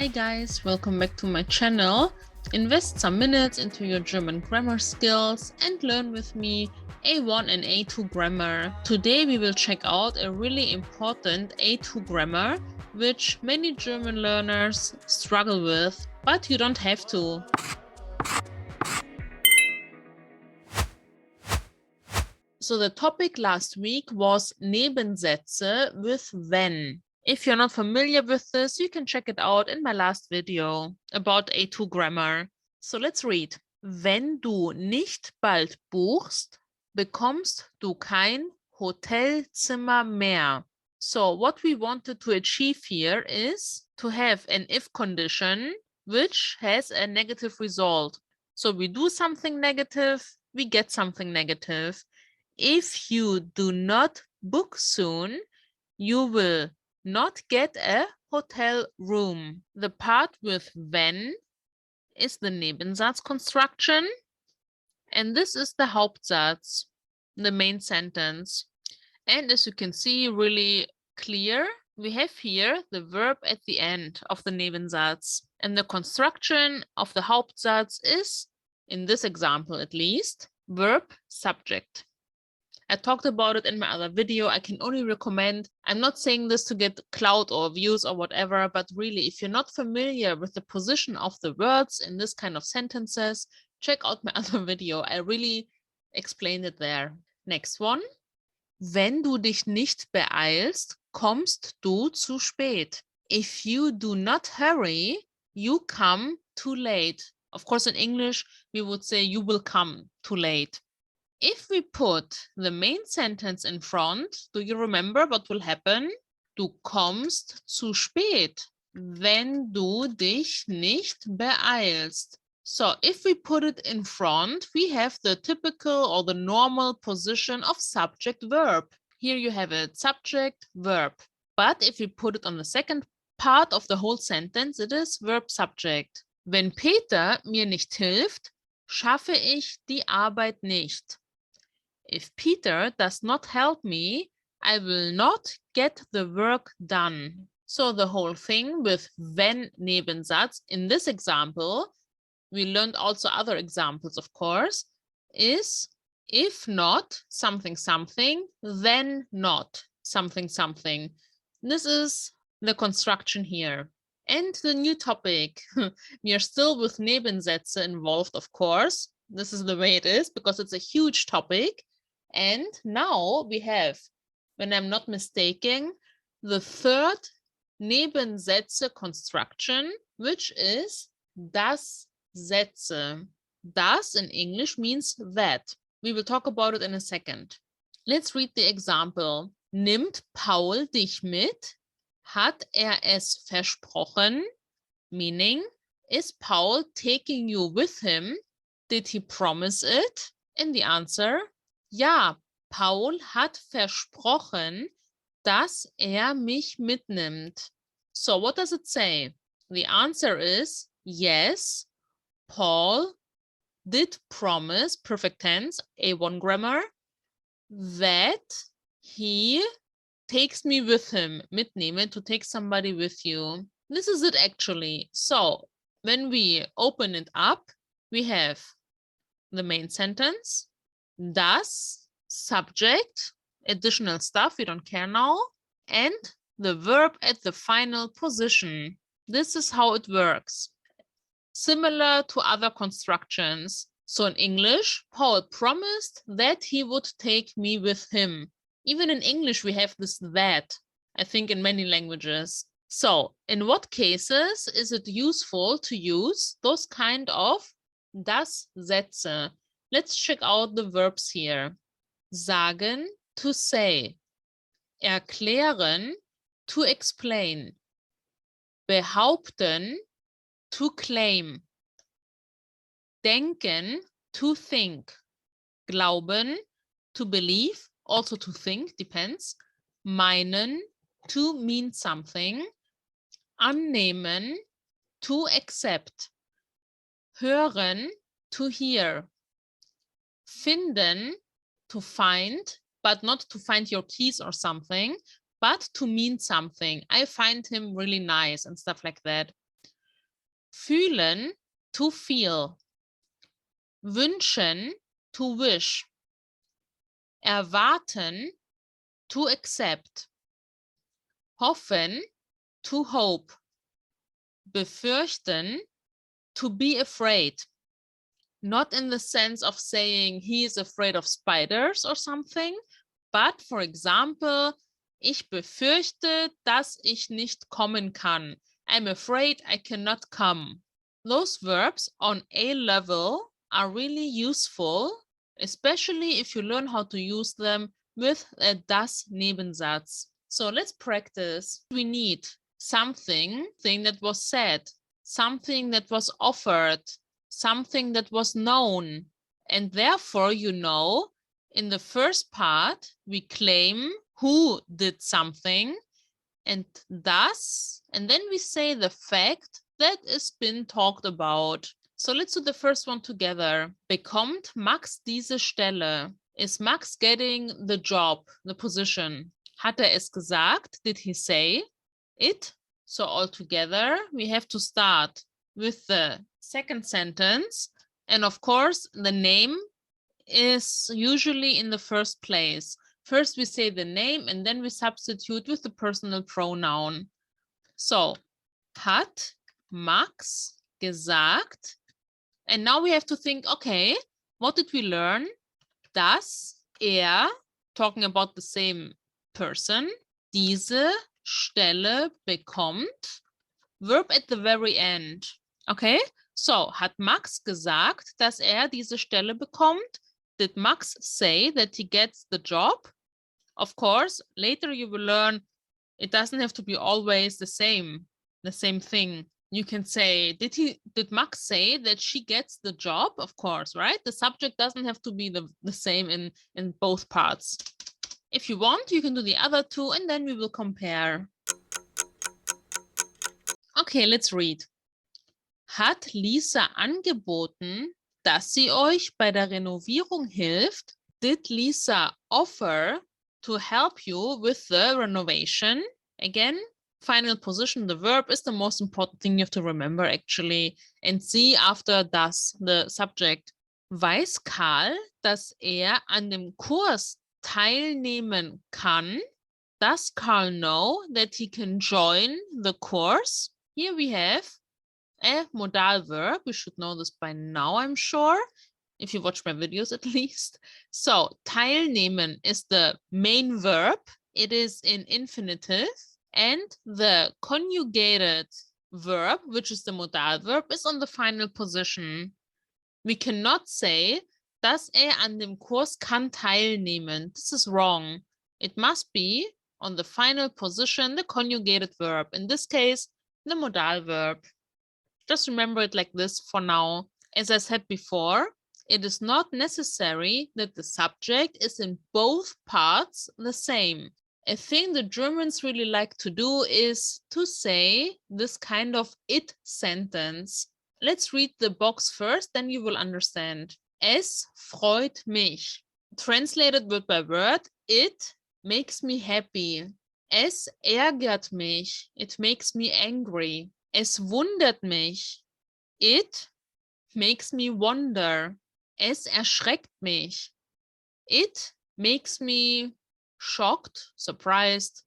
Hi guys, welcome back to my channel. Invest some minutes into your German grammar skills and learn with me A1 and A2 grammar. Today we will check out a really important A2 grammar which many German learners struggle with, but you don't have to. So the topic last week was Nebensätze with wenn. If you're not familiar with this, you can check it out in my last video about A2 grammar. So let's read. Wenn du nicht bald buchst, bekommst du kein Hotelzimmer mehr. So what we wanted to achieve here is to have an if condition which has a negative result. So we do something negative, we get something negative. If you do not book soon, you will not get a hotel room. The part with wenn is the Nebensatz construction, and this is the Hauptsatz, the main sentence. And as you can see, really clear, we have here the verb at the end of the Nebensatz. And the construction of the Hauptsatz is, in this example at least, verb subject. I talked about it in my other video. I can only recommend, I'm not saying this to get clout or views or whatever, but really, if you're not familiar with the position of the words in this kind of sentences, check out my other video. I really explained it there. Next one. Wenn du dich nicht beeilst, kommst du zu spät. If you do not hurry, you come too late. Of course, in English, we would say you will come too late. If we put the main sentence in front, do you remember what will happen? Du kommst zu spät, wenn du dich nicht beeilst. So if we put it in front, we have the typical or the normal position of subject-verb. Here you have it, subject-verb. But if we put it on the second part of the whole sentence, it is verb-subject. Wenn Peter mir nicht hilft, schaffe ich die Arbeit nicht. If Peter does not help me, I will not get the work done. So the whole thing with wenn Nebensatz, in this example, we learned also other examples, of course, is if not something something, then not something something. This is the construction here. And the new topic, we are still with Nebensätze involved, of course. This is the way it is because it's a huge topic. And now we have, when I'm not mistaken, the third Nebensätze construction, which is das Sätze. Das in English means that. We will talk about it in a second. Let's read the example. Nimmt Paul dich mit? Hat es versprochen? Meaning, is Paul taking you with him? Did he promise it? And the answer, ja, Paul hat versprochen, dass mich mitnimmt. So what does it say? The answer is yes, Paul did promise, perfect tense, A1 grammar, that he takes me with him, mitnehmen, to take somebody with you. This is it actually. So when we open it up, we have the main sentence, das, subject, additional stuff, we don't care now, and the verb at the final position. This is how it works. Similar to other constructions. So in English, Paul promised that he would take me with him. Even in English, we have this that, I think in many languages. So in what cases is it useful to use those kind of das Sätze? Let's check out the verbs here. Sagen, to say. Erklären, to explain. Behaupten, to claim. Denken, to think. Glauben, to believe, also to think, depends. Meinen, to mean something. Annehmen, to accept. Hören, to hear. Finden, to find, but not to find your keys or something, but to mean something. I find him really nice and stuff like that. Fühlen, to feel. Wünschen, to wish. Erwarten, to accept. Hoffen, to hope. Befürchten, to be afraid. Not in the sense of saying he is afraid of spiders or something, but for example, ich befürchte, dass ich nicht kommen kann. I'm afraid I cannot come. Those verbs on A level are really useful, especially if you learn how to use them with a das Nebensatz. So let's practice. We need something that was said, something that was offered, something that was known. And therefore, you know, in the first part, we claim who did something and thus, and then we say the fact that is been talked about. So let's do the first one together. Bekommt Max diese Stelle? Is Max getting the job, the position? Hat es gesagt? Did he say it? So all together, we have to start with the second sentence. And of course, the name is usually in the first place. First, we say the name and then we substitute with the personal pronoun. So, hat Max gesagt? And now we have to think, okay, what did we learn? Dass talking about the same person, diese Stelle bekommt, verb at the very end. Okay, so hat Max gesagt, dass diese Stelle bekommt? Did Max say that he gets the job? Of course, later you will learn it doesn't have to be always the same thing. You can say, did Max say that she gets the job? Of course, right? The subject doesn't have to be the same in both parts. If you want, you can do the other two and then we will compare. Okay, let's read. Hat Lisa angeboten, dass sie euch bei der Renovierung hilft? Did Lisa offer to help you with the renovation? Again, final position, the verb is the most important thing you have to remember actually. And see after das, the subject. Weiß Karl, dass an dem Kurs teilnehmen kann? Does Carl know that he can join the course? Here we have a modal verb. You should know this by now, I'm sure, if you watch my videos at least. So, teilnehmen is the main verb. It is in infinitive. And the conjugated verb, which is the modal verb, is on the final position. We cannot say, dass an dem Kurs kann teilnehmen. This is wrong. It must be on the final position, the conjugated verb. In this case, the modal verb. Just remember it like this for now. As I said before, it is not necessary that the subject is in both parts the same. A thing the Germans really like to do is to say this kind of it sentence. Let's read the box first, then you will understand. Es freut mich. Translated word by word, it makes me happy. Es ärgert mich. It makes me angry. Es wundert mich. It makes me wonder. Es erschreckt mich. It makes me shocked, surprised,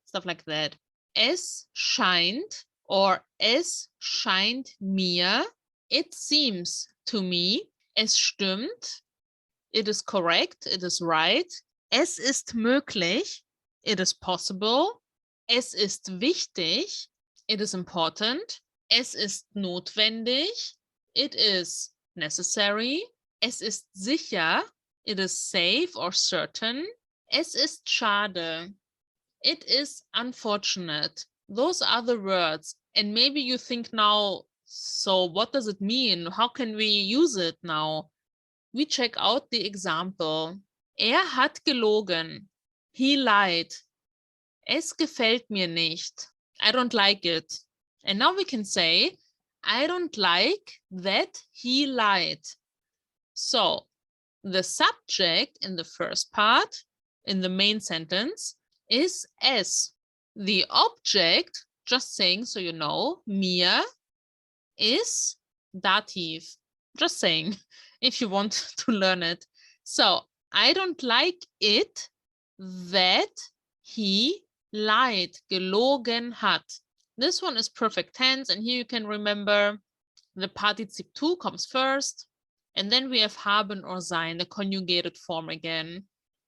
stuff like that. Es scheint or es scheint mir. It seems to me. Es stimmt. It is correct. It is right. Es ist möglich. It is possible. Es ist wichtig. It is important. Es ist notwendig. It is necessary. Es ist sicher. It is safe or certain. Es ist schade. It is unfortunate. Those are the words. And maybe you think now, so what does it mean? How can we use it now? We check out the example. Hat gelogen. He lied. Es gefällt mir nicht. I don't like it. And now we can say, I don't like that he lied. So the subject in the first part, in the main sentence, is es. The object, just saying so you know, mir, is dative. Just saying, if you want to learn it. So I don't like it that he lied, gelogen hat. This one is perfect tense, and here you can remember the Partizip to comes first, and then we have haben or sein, the conjugated form again.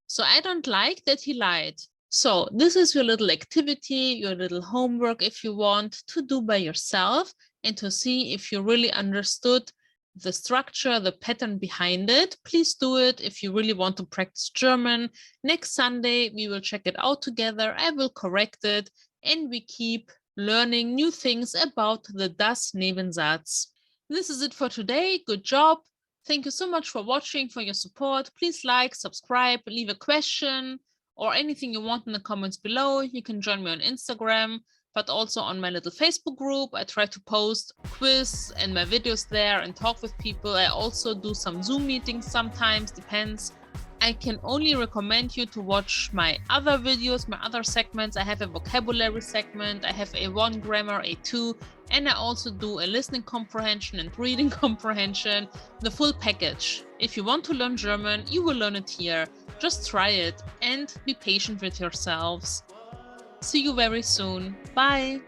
So I don't like that he lied. So this is your little activity, your little homework if you want to do by yourself and to see if you really understood the structure, the pattern behind it. Please do it if you really want to practice German. Next Sunday, we will check it out together. I will correct it, and we keep learning new things about the Das Nebensatz. This is it for today. Good job. Thank you so much for watching, for your support. Please like, subscribe, leave a question or anything you want in the comments below. You can join me on Instagram, but also on my little Facebook group. I try to post quiz and my videos there and talk with people. I also do some Zoom meetings sometimes, depends. I can only recommend you to watch my other videos, my other segments. I have a vocabulary segment, I have A1 grammar, A2, and I also do a listening comprehension and reading comprehension, the full package. If you want to learn German, you will learn it here. Just try it and be patient with yourselves. See you very soon. Bye.